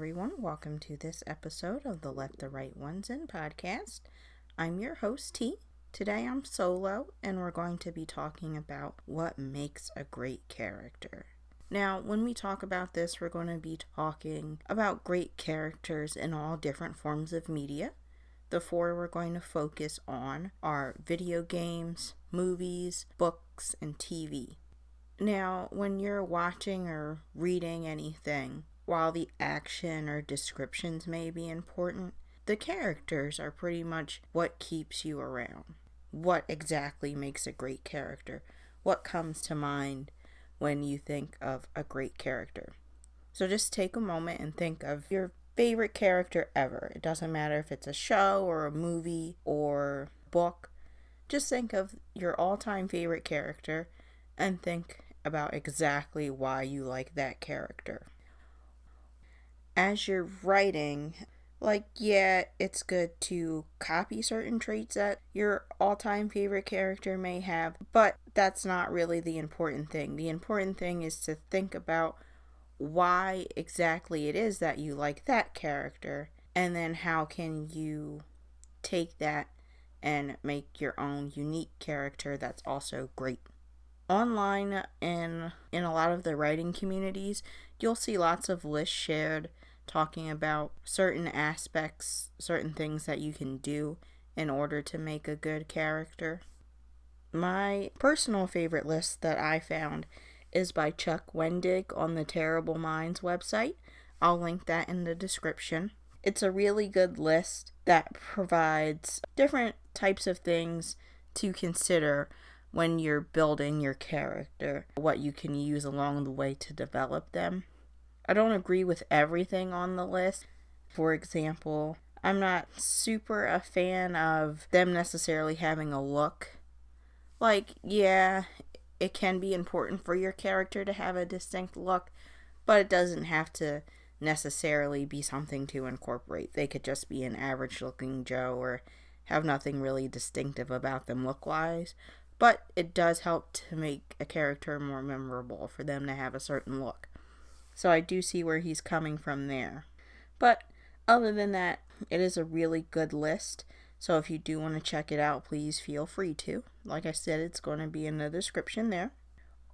everyone. Welcome to this episode of the Let the Right Ones In podcast. I'm your host, T. Today I'm solo, and we're going to be talking about what makes a great character. Now, when we talk about this, we're going to be talking about great characters in all different forms of media. The four we're going to focus on are video games, movies, books, and TV. Now, when you're watching or reading anything, while the action or descriptions may be important, the characters are pretty much what keeps you around. What exactly makes a great character? What comes to mind when you think of a great character? So just take a moment and think of your favorite character ever. It doesn't matter if it's a show or a movie or book. Just think of your all-time favorite character and think about exactly why you like that character. As you're writing, it's good to copy certain traits that your all-time favorite character may have, but that's not really the important thing. The important thing is to think about why exactly it is that you like that character, and then how can you take that and make your own unique character that's also great. Online and in a lot of the writing communities, you'll see lots of lists shared talking about certain aspects, certain things that you can do in order to make a good character. My personal favorite list that I found is by Chuck Wendig on the Terrible Minds website. I'll link that in the description. It's a really good list that provides different types of things to consider when you're building your character, what you can use along the way to develop them. I don't agree with everything on the list. For example, I'm not super a fan of them necessarily having a look. It can be important for your character to have a distinct look, but it doesn't have to necessarily be something to incorporate. They could just be an average looking Joe or have nothing really distinctive about them look-wise. But it does help to make a character more memorable for them to have a certain look. So I do see where he's coming from there. But other than that, it is a really good list. So if you do want to check it out, please feel free to. Like I said, it's going to be in the description there.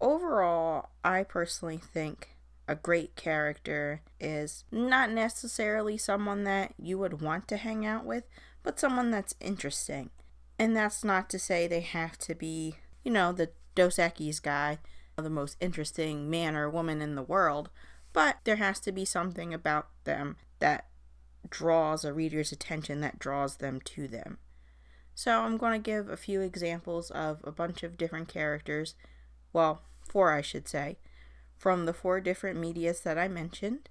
Overall, I personally think a great character is not necessarily someone that you would want to hang out with, but someone that's interesting. And that's not to say they have to be, the Dos Equis guy, the most interesting man or woman in the world, but there has to be something about them that draws a reader's attention, that draws them to them. So I'm going to give a few examples of a bunch of different characters, four I should say, from the four different medias that I mentioned.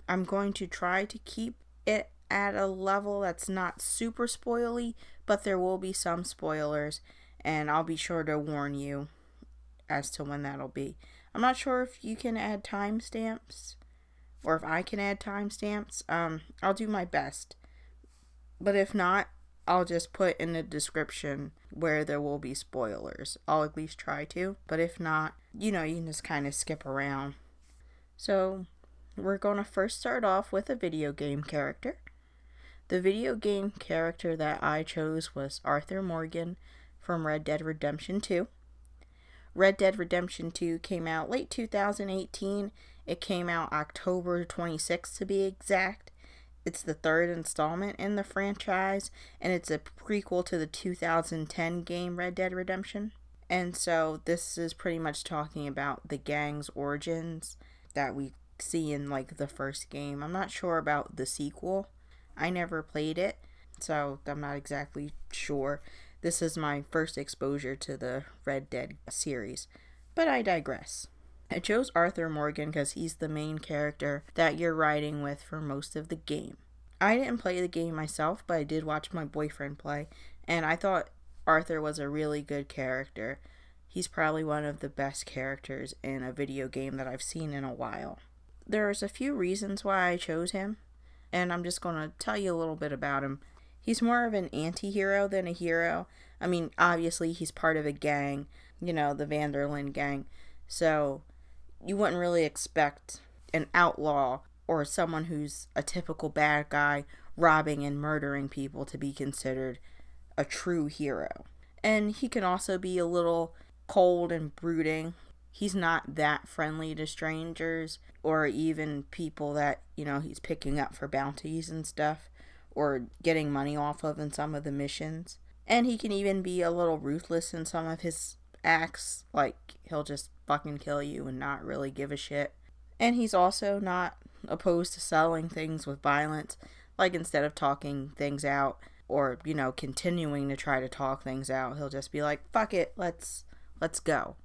I'm going to try to keep it at a level that's not super spoily, but there will be some spoilers, and I'll be sure to warn you as to when that'll be. I'm not sure if you can add timestamps, or if I can add timestamps. I'll do my best, but if not, I'll just put in the description where there will be spoilers. I'll at least try to, but if not, you can just kind of skip around. So, we're going to first start off with a video game character. The video game character that I chose was Arthur Morgan from Red Dead Redemption 2. Red Dead Redemption 2 came out late 2018. It came out October 26th to be exact. It's the third installment in the franchise, and it's a prequel to the 2010 game Red Dead Redemption. And so this is pretty much talking about the gang's origins that we see in the first game. I'm not sure about the sequel. I never played it, so I'm not exactly sure. This is my first exposure to the Red Dead series, but I digress. I chose Arthur Morgan because he's the main character that you're riding with for most of the game. I didn't play the game myself, but I did watch my boyfriend play, and I thought Arthur was a really good character. He's probably one of the best characters in a video game that I've seen in a while. There's a few reasons why I chose him, and I'm just going to tell you a little bit about him. He's more of an anti-hero than a hero. I mean, obviously he's part of a gang, the Vanderlyn gang, so you wouldn't really expect an outlaw or someone who's a typical bad guy robbing and murdering people to be considered a true hero. And he can also be a little cold and brooding. He's not that friendly to strangers or even people that, he's picking up for bounties and stuff or getting money off of in some of the missions. And he can even be a little ruthless in some of his acts, like he'll just fucking kill you and not really give a shit. And he's also not opposed to settling things with violence, like instead of talking things out or, continuing to try to talk things out, he'll just be like, fuck it, let's go.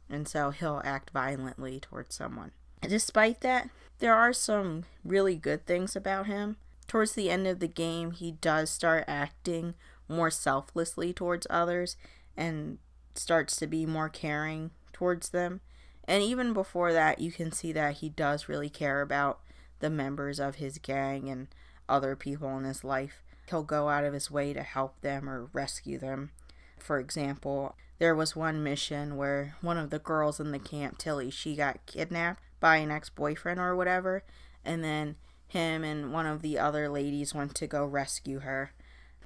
And so he'll act violently towards someone. Despite that, there are some really good things about him. Towards the end of the game, he does start acting more selflessly towards others and starts to be more caring towards them. And even before that, you can see that he does really care about the members of his gang and other people in his life. He'll go out of his way to help them or rescue them. For example, there was one mission where one of the girls in the camp, Tilly, she got kidnapped by an ex-boyfriend or whatever, and then him and one of the other ladies went to go rescue her.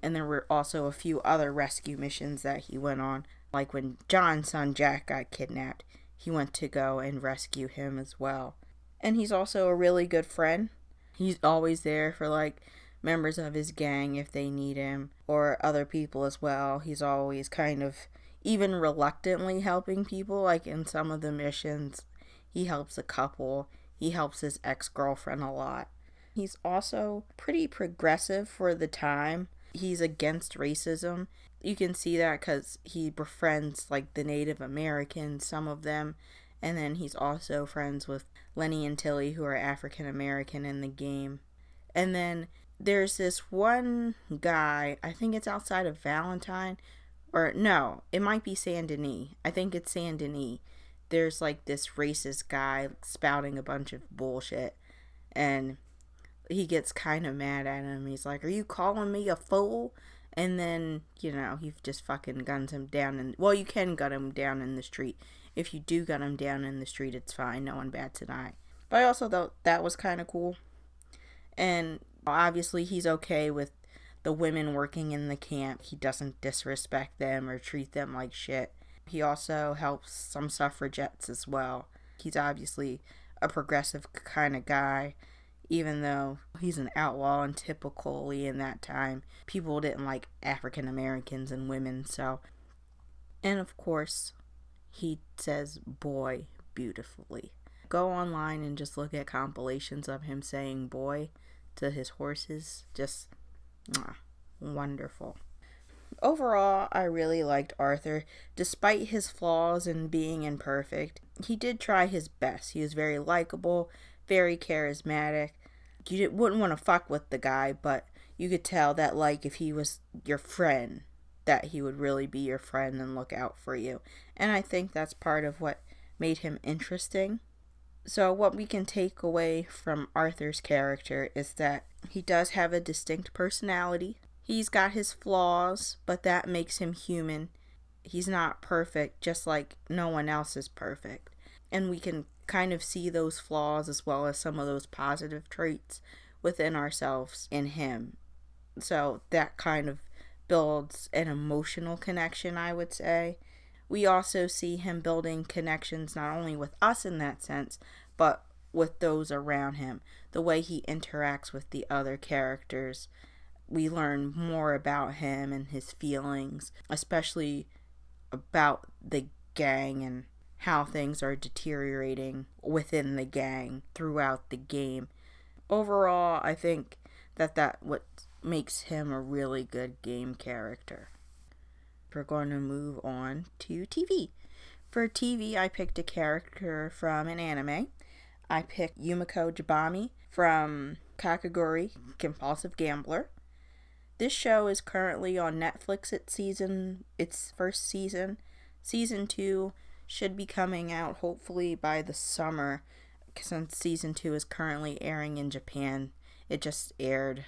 And there were also a few other rescue missions that he went on, like when John's son Jack got kidnapped, he went to go and rescue him as well. And he's also a really good friend. He's always there for members of his gang if they need him, or other people as well. He's always kind of even reluctantly helping people. Like in some of the missions, he helps a couple. He helps his ex-girlfriend a lot. He's also pretty progressive for the time. He's against racism. You can see that because he befriends the Native Americans, some of them. And then he's also friends with Lenny and Tilly, who are African American in the game. And then there's this one guy, I think it's outside of Valentine, or no, it might be Saint Denis. I think it's Saint Denis. There's this racist guy spouting a bunch of bullshit, and he gets kind of mad at him. He's like, are you calling me a fool? And then, he just fucking guns him down. And well, you can gun him down in the street. If you do gun him down in the street, it's fine. No one bats an eye. But I also thought that was kind of cool. And obviously he's okay with the women working in the camp. He doesn't disrespect them or treat them like shit. He also helps some suffragettes as well. He's obviously a progressive kind of guy, even though he's an outlaw, and typically in that time, people didn't like African Americans and women, so. And of course, he says boy beautifully. Go online and just look at compilations of him saying boy to his horses. Just wonderful. Overall, I really liked Arthur. Despite his flaws and being imperfect, he did try his best. He was very likable, very charismatic. You wouldn't want to fuck with the guy, but you could tell that if he was your friend, that he would really be your friend and look out for you. And I think that's part of what made him interesting. So what we can take away from Arthur's character is that he does have a distinct personality. He's got his flaws, but that makes him human. He's not perfect, just like no one else is perfect. And we can kind of see those flaws as well as some of those positive traits within ourselves in him. So that kind of builds an emotional connection, I would say. We also see him building connections not only with us in that sense, but with those around him. The way he interacts with the other characters. We learn more about him and his feelings, especially about the gang and how things are deteriorating within the gang throughout the game. Overall, I think that what makes him a really good game character. We're going to move on to TV. For TV, I picked a character from an anime. I picked Yumiko Jabami from Kakegurui, Compulsive Gambler. This show is currently on Netflix. Its first season. Season 2 should be coming out hopefully by the summer, since season 2 is currently airing in Japan. It just aired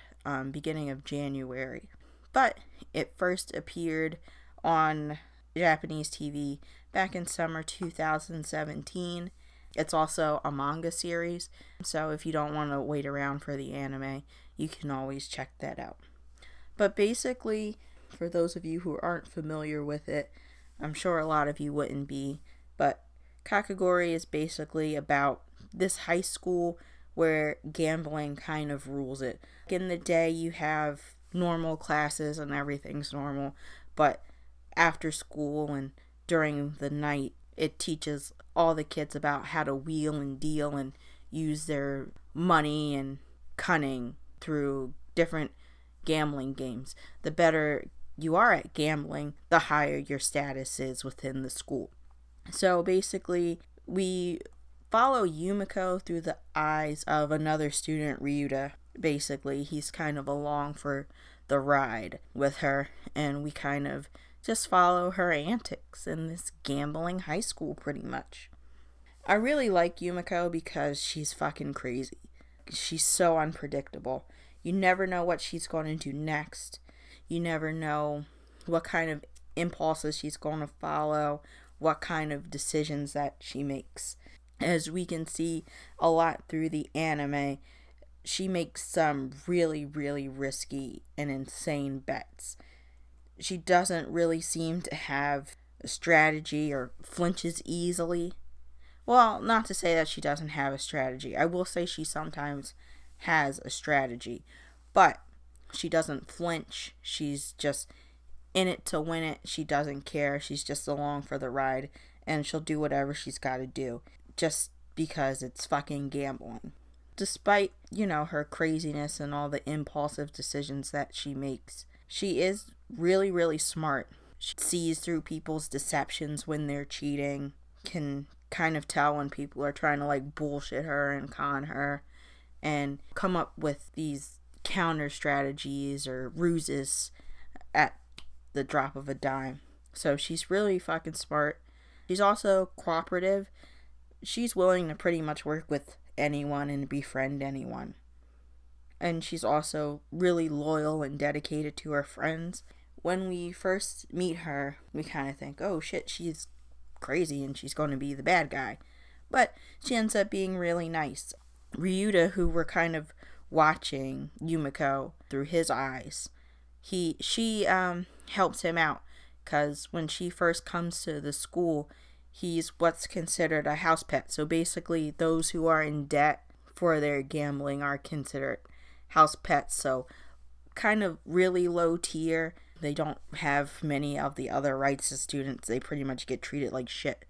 beginning of January. But it first appeared on Japanese TV back in summer 2017, It's also a manga series, so if you don't want to wait around for the anime, you can always check that out. But basically, for those of you who aren't familiar with it, I'm sure a lot of you wouldn't be, but Kakegurui is basically about this high school where gambling kind of rules it. In the day, you have normal classes and everything's normal, but after school and during the night, it teaches all the kids about how to wheel and deal and use their money and cunning through different gambling games. The better you are at gambling, the higher your status is within the school. So basically, we follow Yumiko through the eyes of another student, Ryuta. Basically, he's kind of along for the ride with her, and we kind of just follow her antics in this gambling high school, pretty much. I really like Yumiko because she's fucking crazy. She's so unpredictable. You never know what she's going to do next. You never know what kind of impulses she's going to follow, what kind of decisions that she makes. As we can see a lot through the anime, she makes some really, really risky and insane bets. She doesn't really seem to have a strategy or flinches easily. Well, not to say that she doesn't have a strategy. I will say she sometimes has a strategy, but she doesn't flinch. She's just in it to win it. She doesn't care. She's just along for the ride, and she'll do whatever she's got to do just because it's fucking gambling. Despite, her craziness and all the impulsive decisions that she makes, she is really, really smart. She sees through people's deceptions when they're cheating, can kind of tell when people are trying to bullshit her and con her, and come up with these counter strategies or ruses at the drop of a dime. So she's really fucking smart. She's also cooperative. She's willing to pretty much work with anyone and befriend anyone. And she's also really loyal and dedicated to her friends. When we first meet her, we kind of think, oh shit, she's crazy and she's going to be the bad guy. But she ends up being really nice. Ryuta, who we're kind of watching Yumiko through his eyes, she helps him out, because when she first comes to the school, he's what's considered a house pet. So basically, those who are in debt for their gambling are considered house pets. So kind of really low tier. They don't have many of the other rights as students. They pretty much get treated like shit.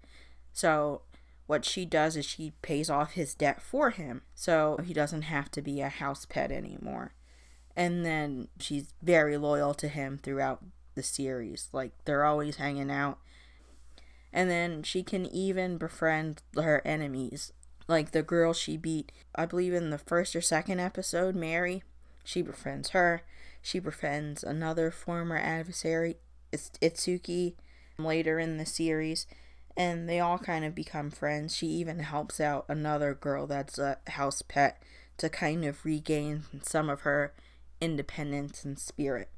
So what she does is she pays off his debt for him, so he doesn't have to be a house pet anymore. And then she's very loyal to him throughout the series. They're always hanging out. And then she can even befriend her enemies. Like the girl she beat, I believe in the first or second episode, Mary. She befriends her. She befriends another former adversary, Itsuki, later in the series. And they all kind of become friends. She even helps out another girl that's a house pet to kind of regain some of her independence and spirit.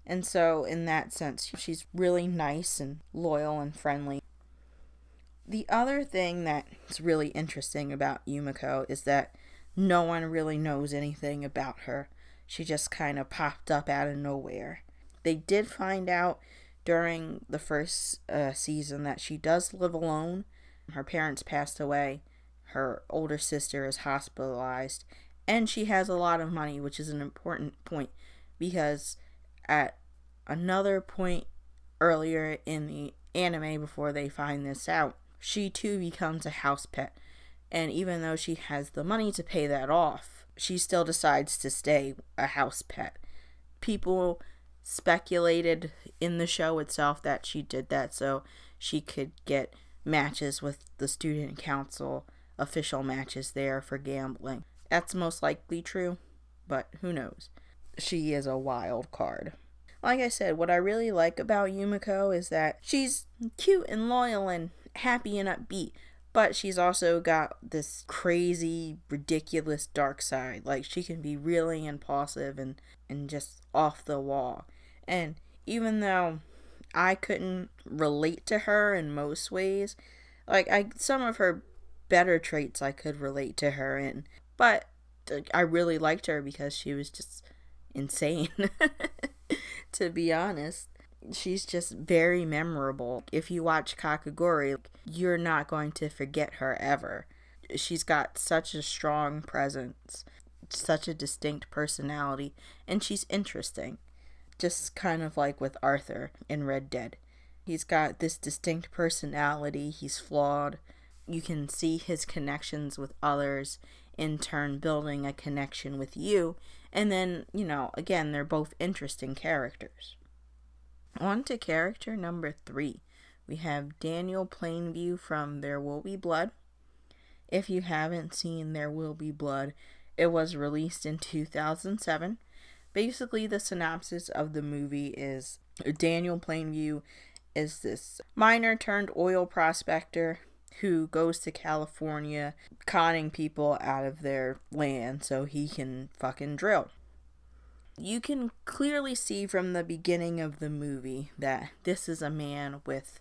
And so in that sense, she's really nice and loyal and friendly. The other thing that's really interesting about Yumiko is that no one really knows anything about her. She just kind of popped up out of nowhere. They did find out during the first season that she does live alone. Her parents passed away. Her older sister is hospitalized. And she has a lot of money, which is an important point, because at another point earlier in the anime, before they find this out, she too becomes a house pet. And even though she has the money to pay that off, she still decides to stay a house pet. People speculated in the show itself that she did that so she could get matches with the student council, official matches there for gambling. That's most likely true, but who knows. She is a wild card. Like I said, what I really like about Yumiko is that she's cute and loyal and happy and upbeat, but she's also got this crazy, ridiculous dark side. She can be really impulsive and just off the wall. And even though I couldn't relate to her in most ways, some of her better traits I could relate to her in. But I really liked her because she was just insane, to be honest. She's just very memorable. If you watch Kakegurui, you're not going to forget her ever. She's got such a strong presence, such a distinct personality, and she's interesting. Just kind of like with Arthur in Red Dead. He's got this distinct personality, he's flawed. You can see his connections with others, in turn building a connection with you. And then, again, they're both interesting characters. On to character number 3. We have Daniel Plainview from There Will Be Blood. If you haven't seen There Will Be Blood, it was released in 2007. Basically, the synopsis of the movie is Daniel Plainview is this miner turned oil prospector who goes to California conning people out of their land so he can fucking drill. You can clearly see from the beginning of the movie that this is a man with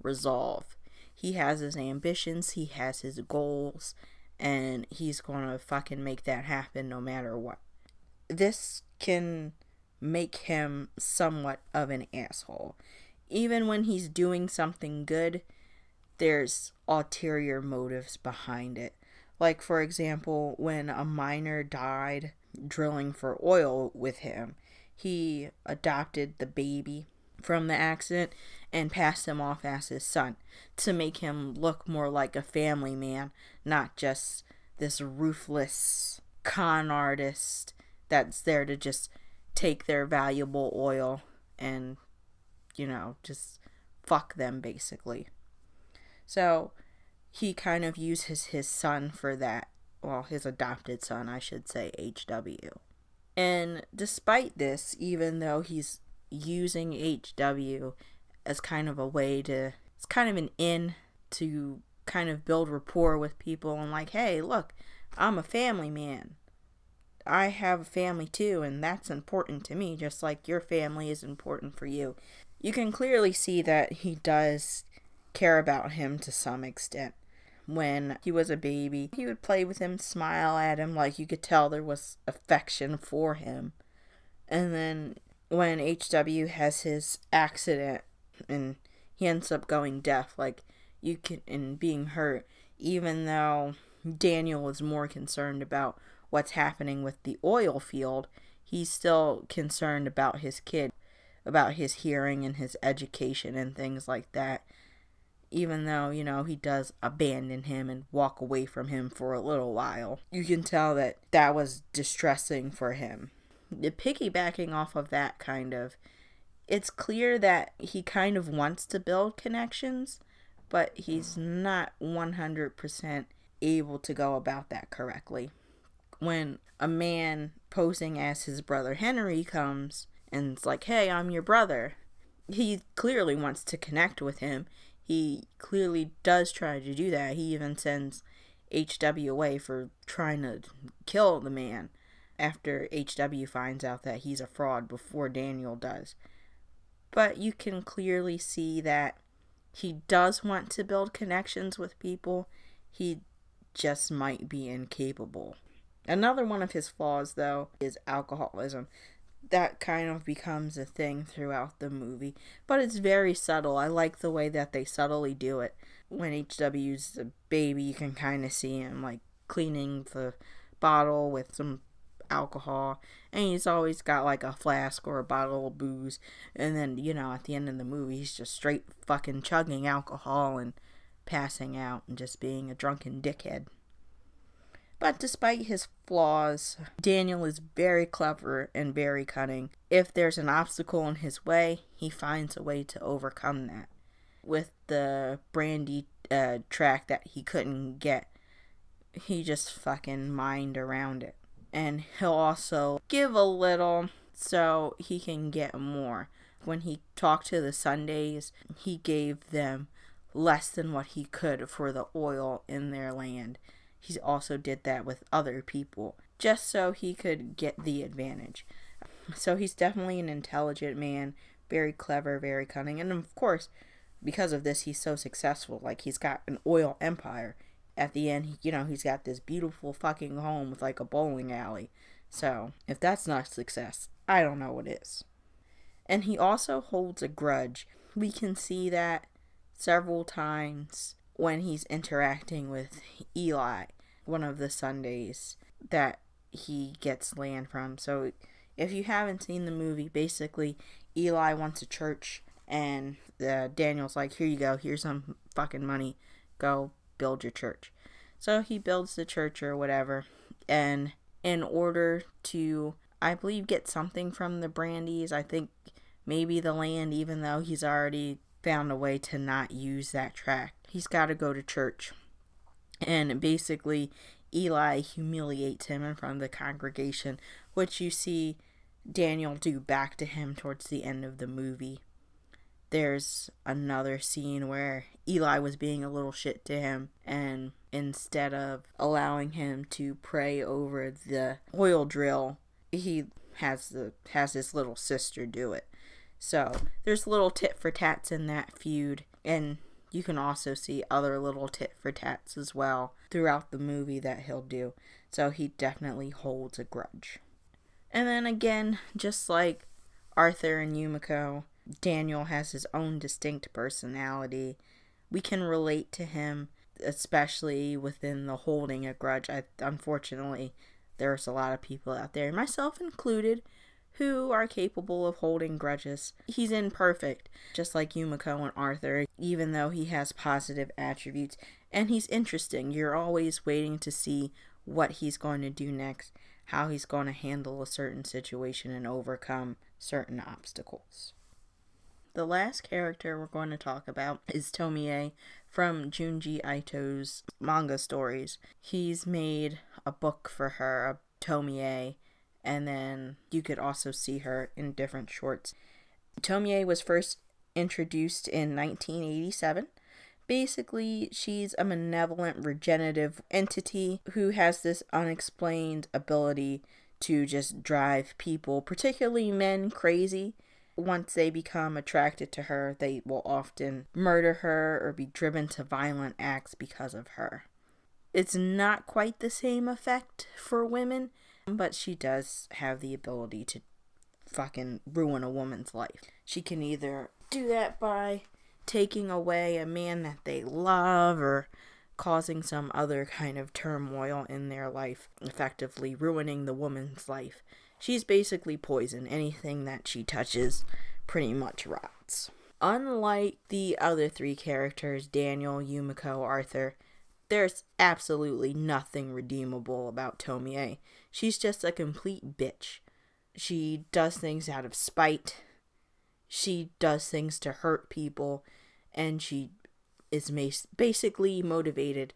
resolve. He has his ambitions, he has his goals, and he's gonna fucking make that happen no matter what. This can make him somewhat of an asshole. Even when he's doing something good, there's ulterior motives behind it. Like, for example, when a miner died drilling for oil with him, he adopted the baby from the accident and passed him off as his son to make him look more like a family man, not just this ruthless con artist that's there to just take their valuable oil and, just fuck them, basically. So he kind of uses his son for that. Well, his adopted son, I should say, HW. And despite this, even though he's using HW as kind of a way to, it's kind of an in to kind of build rapport with people and like, hey, look, I'm a family man. I have a family too, and that's important to me, just like your family is important for you. You can clearly see that he does care about him to some extent. When he was a baby, he would play with him, smile at him, like you could tell there was affection for him. And then when HW has his accident and he ends up going deaf, like you can, and being hurt, even though Daniel is more concerned about what's happening with the oil field, he's still concerned about his kid, about his hearing and his education and things like that. Even though, he does abandon him and walk away from him for a little while. You can tell that that was distressing for him. Piggybacking off of that it's clear that he kind of wants to build connections, but he's not 100% able to go about that correctly. When a man posing as his brother Henry comes and it's like, hey, I'm your brother, he clearly wants to connect with him. He clearly does try to do that. He even sends HW away for trying to kill the man after HW finds out that he's a fraud before Daniel does. But you can clearly see that he does want to build connections with people. He just might be incapable. Another one of his flaws, though, is alcoholism. That kind of becomes a thing throughout the movie, but it's very subtle. I like the way that they subtly do it. When HW's a baby, you can kind of see him like cleaning the bottle with some alcohol, and he's always got like a flask or a bottle of booze, and then at the end of the movie he's just straight fucking chugging alcohol and passing out and just being a drunken dickhead. But despite his flaws, Daniel is very clever and very cunning. If there's an obstacle in his way, he finds a way to overcome that. With the brandy track that he couldn't get, he just fucking mined around it. And he'll also give a little so he can get more. When he talked to the Sundays, he gave them less than what he could for the oil in their land. He also did that with other people, just so he could get the advantage. So he's definitely an intelligent man, very clever, very cunning, and of course, because of this, he's so successful. Like, he's got an oil empire. at the end, he's got this beautiful fucking home with like a bowling alley. So if that's not success, I don't know what is. And he also holds a grudge. We can see that several times when he's interacting with Eli, one of the Sundays that he gets land from. So if you haven't seen the movie, basically Eli wants a church, and Daniel's like, here you go, here's some fucking money, go build your church. So he builds the church or whatever, and in order to, I believe, get something from the Brandys, I think maybe the land, even though he's already found a way to not use that tract, he's got to go to church. And basically Eli humiliates him in front of the congregation, which you see Daniel do back to him towards the end of the movie. There's another scene where Eli was being a little shit to him, and instead of allowing him to pray over the oil drill, he has his little sister do it. So there's little tit for tats in that feud, and you can also see other little tit for tats as well throughout the movie that he'll do. So he definitely holds a grudge. And then again, just like Arthur and Yumiko, Daniel has his own distinct personality. We can relate to him, especially within the holding a grudge. Unfortunately, there's a lot of people out there, myself included, who are capable of holding grudges. He's imperfect, just like Yumiko and Arthur, even though he has positive attributes. And he's interesting. You're always waiting to see what he's going to do next, how he's going to handle a certain situation and overcome certain obstacles. The last character we're going to talk about is Tomie from Junji Ito's manga stories. He's made a book for her, Tomie, and then you could also see her in different shorts. Tomie was first introduced in 1987. Basically, she's a malevolent regenerative entity who has this unexplained ability to just drive people, particularly men, crazy. Once they become attracted to her, they will often murder her or be driven to violent acts because of her. It's not quite the same effect for women, but she does have the ability to fucking ruin a woman's life. She can either do that by taking away a man that they love or causing some other kind of turmoil in their life, effectively ruining the woman's life. She's basically poison. Anything that she touches pretty much rots. Unlike the other three characters, Daniel, Yumiko, Arthur, there's absolutely nothing redeemable about Tomie. She's just a complete bitch. She does things out of spite. She does things to hurt people. And she is basically motivated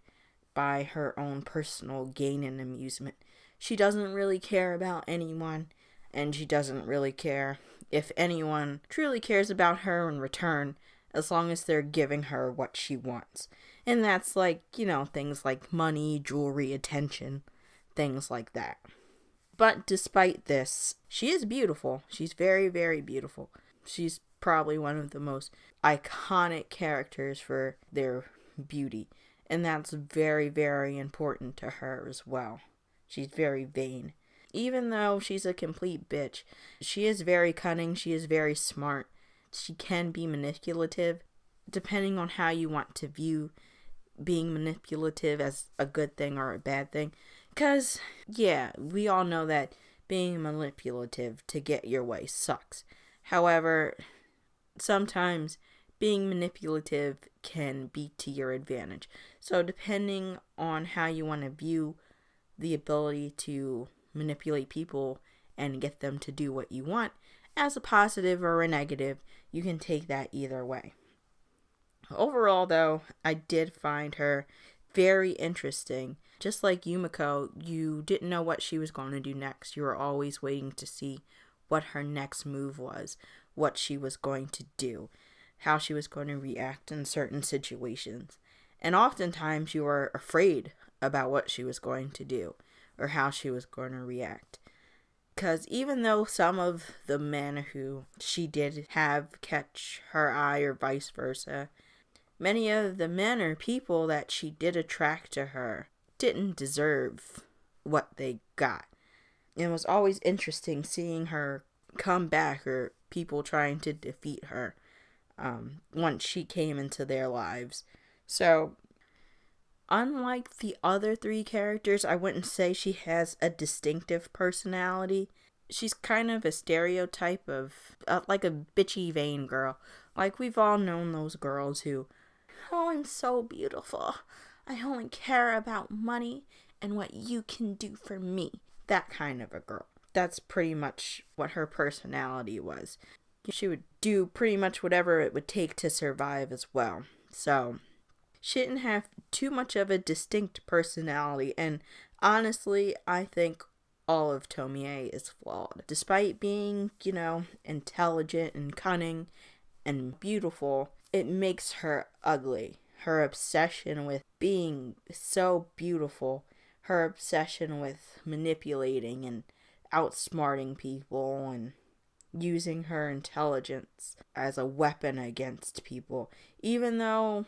by her own personal gain and amusement. She doesn't really care about anyone, and she doesn't really care if anyone truly cares about her in return, as long as they're giving her what she wants. And that's like, things like money, jewelry, attention, things like that. But despite this, she is beautiful. She's very, very beautiful. She's probably one of the most iconic characters for their beauty. And that's very, very important to her as well. She's very vain. Even though she's a complete bitch, she is very cunning, she is very smart. She can be manipulative, depending on how you want to view being manipulative as a good thing or a bad thing. Because, yeah, we all know that being manipulative to get your way sucks. However, sometimes being manipulative can be to your advantage. So depending on how you want to view the ability to manipulate people and get them to do what you want, as a positive or a negative, you can take that either way. Overall, though, I did find her very interesting. Just like Yumiko, you didn't know what she was going to do next. You were always waiting to see what her next move was, what she was going to do, how she was going to react in certain situations. And oftentimes you were afraid about what she was going to do or how she was going to react. Because even though some of the men who she did have catch her eye or vice versa, many of the men or people that she did attract to her didn't deserve what they got. It was always interesting seeing her come back, or people trying to defeat her once she came into their lives. So, unlike the other three characters, I wouldn't say she has a distinctive personality. She's kind of a stereotype of, like a bitchy, vain girl. Like, we've all known those girls who, oh, I'm so beautiful. I only care about money and what you can do for me. That kind of a girl. That's pretty much what her personality was. She would do pretty much whatever it would take to survive as well. So, she didn't have too much of a distinct personality, and honestly, I think all of Tomie is flawed. Despite being, intelligent and cunning and beautiful, it makes her ugly. Her obsession with being so beautiful, her obsession with manipulating and outsmarting people and using her intelligence as a weapon against people. Even though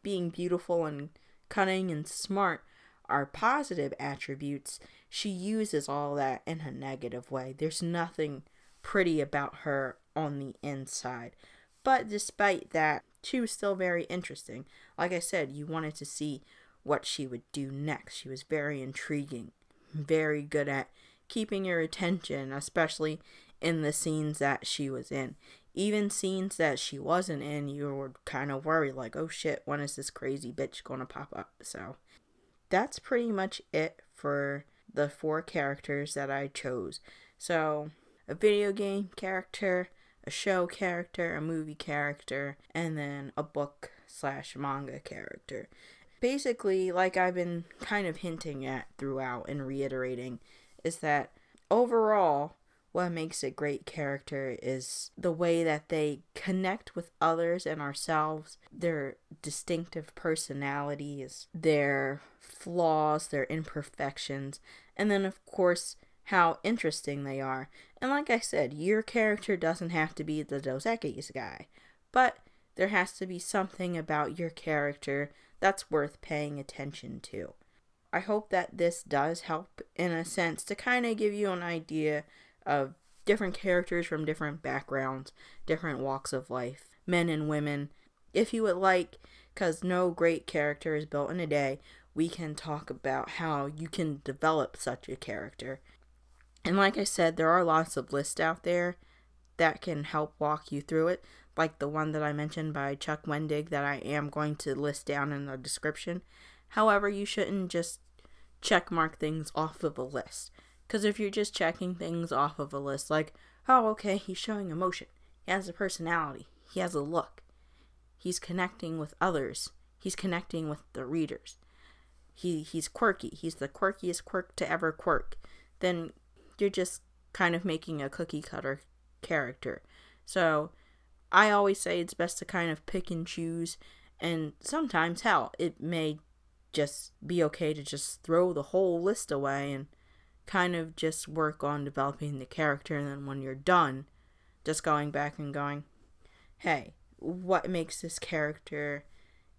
being beautiful and cunning and smart are positive attributes, she uses all that in a negative way. There's nothing pretty about her on the inside. But despite that, she was still very interesting. Like I said, you wanted to see what she would do next. She was very intriguing, very good at keeping your attention, especially in the scenes that she was in. Even scenes that she wasn't in, you were kind of worried, like, oh shit, when is this crazy bitch gonna pop up? So, that's pretty much it for the 4 characters that I chose. So, a video game character, a show character, a movie character, and then a book/manga character. Basically, like I've been kind of hinting at throughout and reiterating, is that overall, what makes a great character is the way that they connect with others and ourselves, their distinctive personalities, their flaws, their imperfections, and then of course how interesting they are. And like I said, your character doesn't have to be the Dos Equis guy, but there has to be something about your character that's worth paying attention to. I hope that this does help in a sense to kind of give you an idea of different characters from different backgrounds, different walks of life, men and women. If you would like, because no great character is built in a day, we can talk about how you can develop such a character. And like I said, there are lots of lists out there that can help walk you through it, like the one that I mentioned by Chuck Wendig that I am going to list down in the description. However, you shouldn't just check mark things off of a list. Because if you're just checking things off of a list, like, oh, okay, he's showing emotion, he has a personality, he has a look, he's connecting with others, he's connecting with the readers, he's quirky, he's the quirkiest quirk to ever quirk, then you're just kind of making a cookie cutter character. So I always say it's best to kind of pick and choose, and sometimes, hell, it may just be okay to just throw the whole list away and kind of just work on developing the character, and then when you're done, just going back and going, hey, what makes this character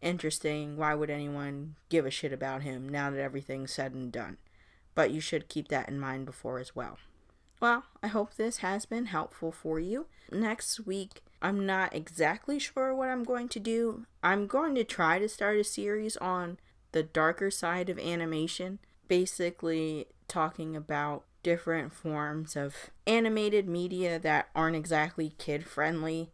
interesting? Why would anyone give a shit about him now that everything's said and done? But you should keep that in mind before as well. Well, I hope this has been helpful for you. Next week, I'm not exactly sure what I'm going to do. I'm going to try to start a series on the darker side of animation, basically talking about different forms of animated media that aren't exactly kid-friendly,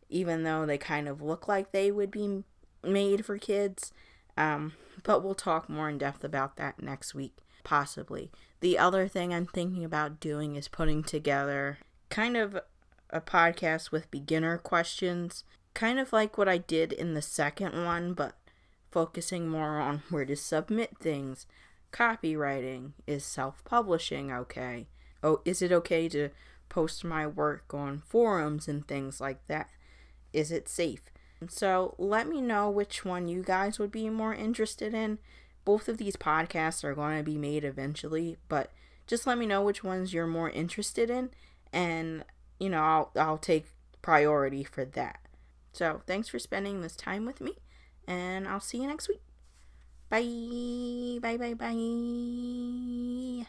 even though they kind of look like they would be made for kids. But we'll talk more in depth about that next week, possibly. The other thing I'm thinking about doing is putting together kind of a podcast with beginner questions, kind of like what I did in the second one, but focusing more on where to submit things. Copywriting, is self-publishing okay? Oh, is it okay to post my work on forums and things like that? Is it safe? So let me know which one you guys would be more interested in. Both of these podcasts are going to be made eventually, but just let me know which ones you're more interested in, and I'll take priority for that. So thanks for spending this time with me, And I'll see you next week. Bye. Bye, bye, bye.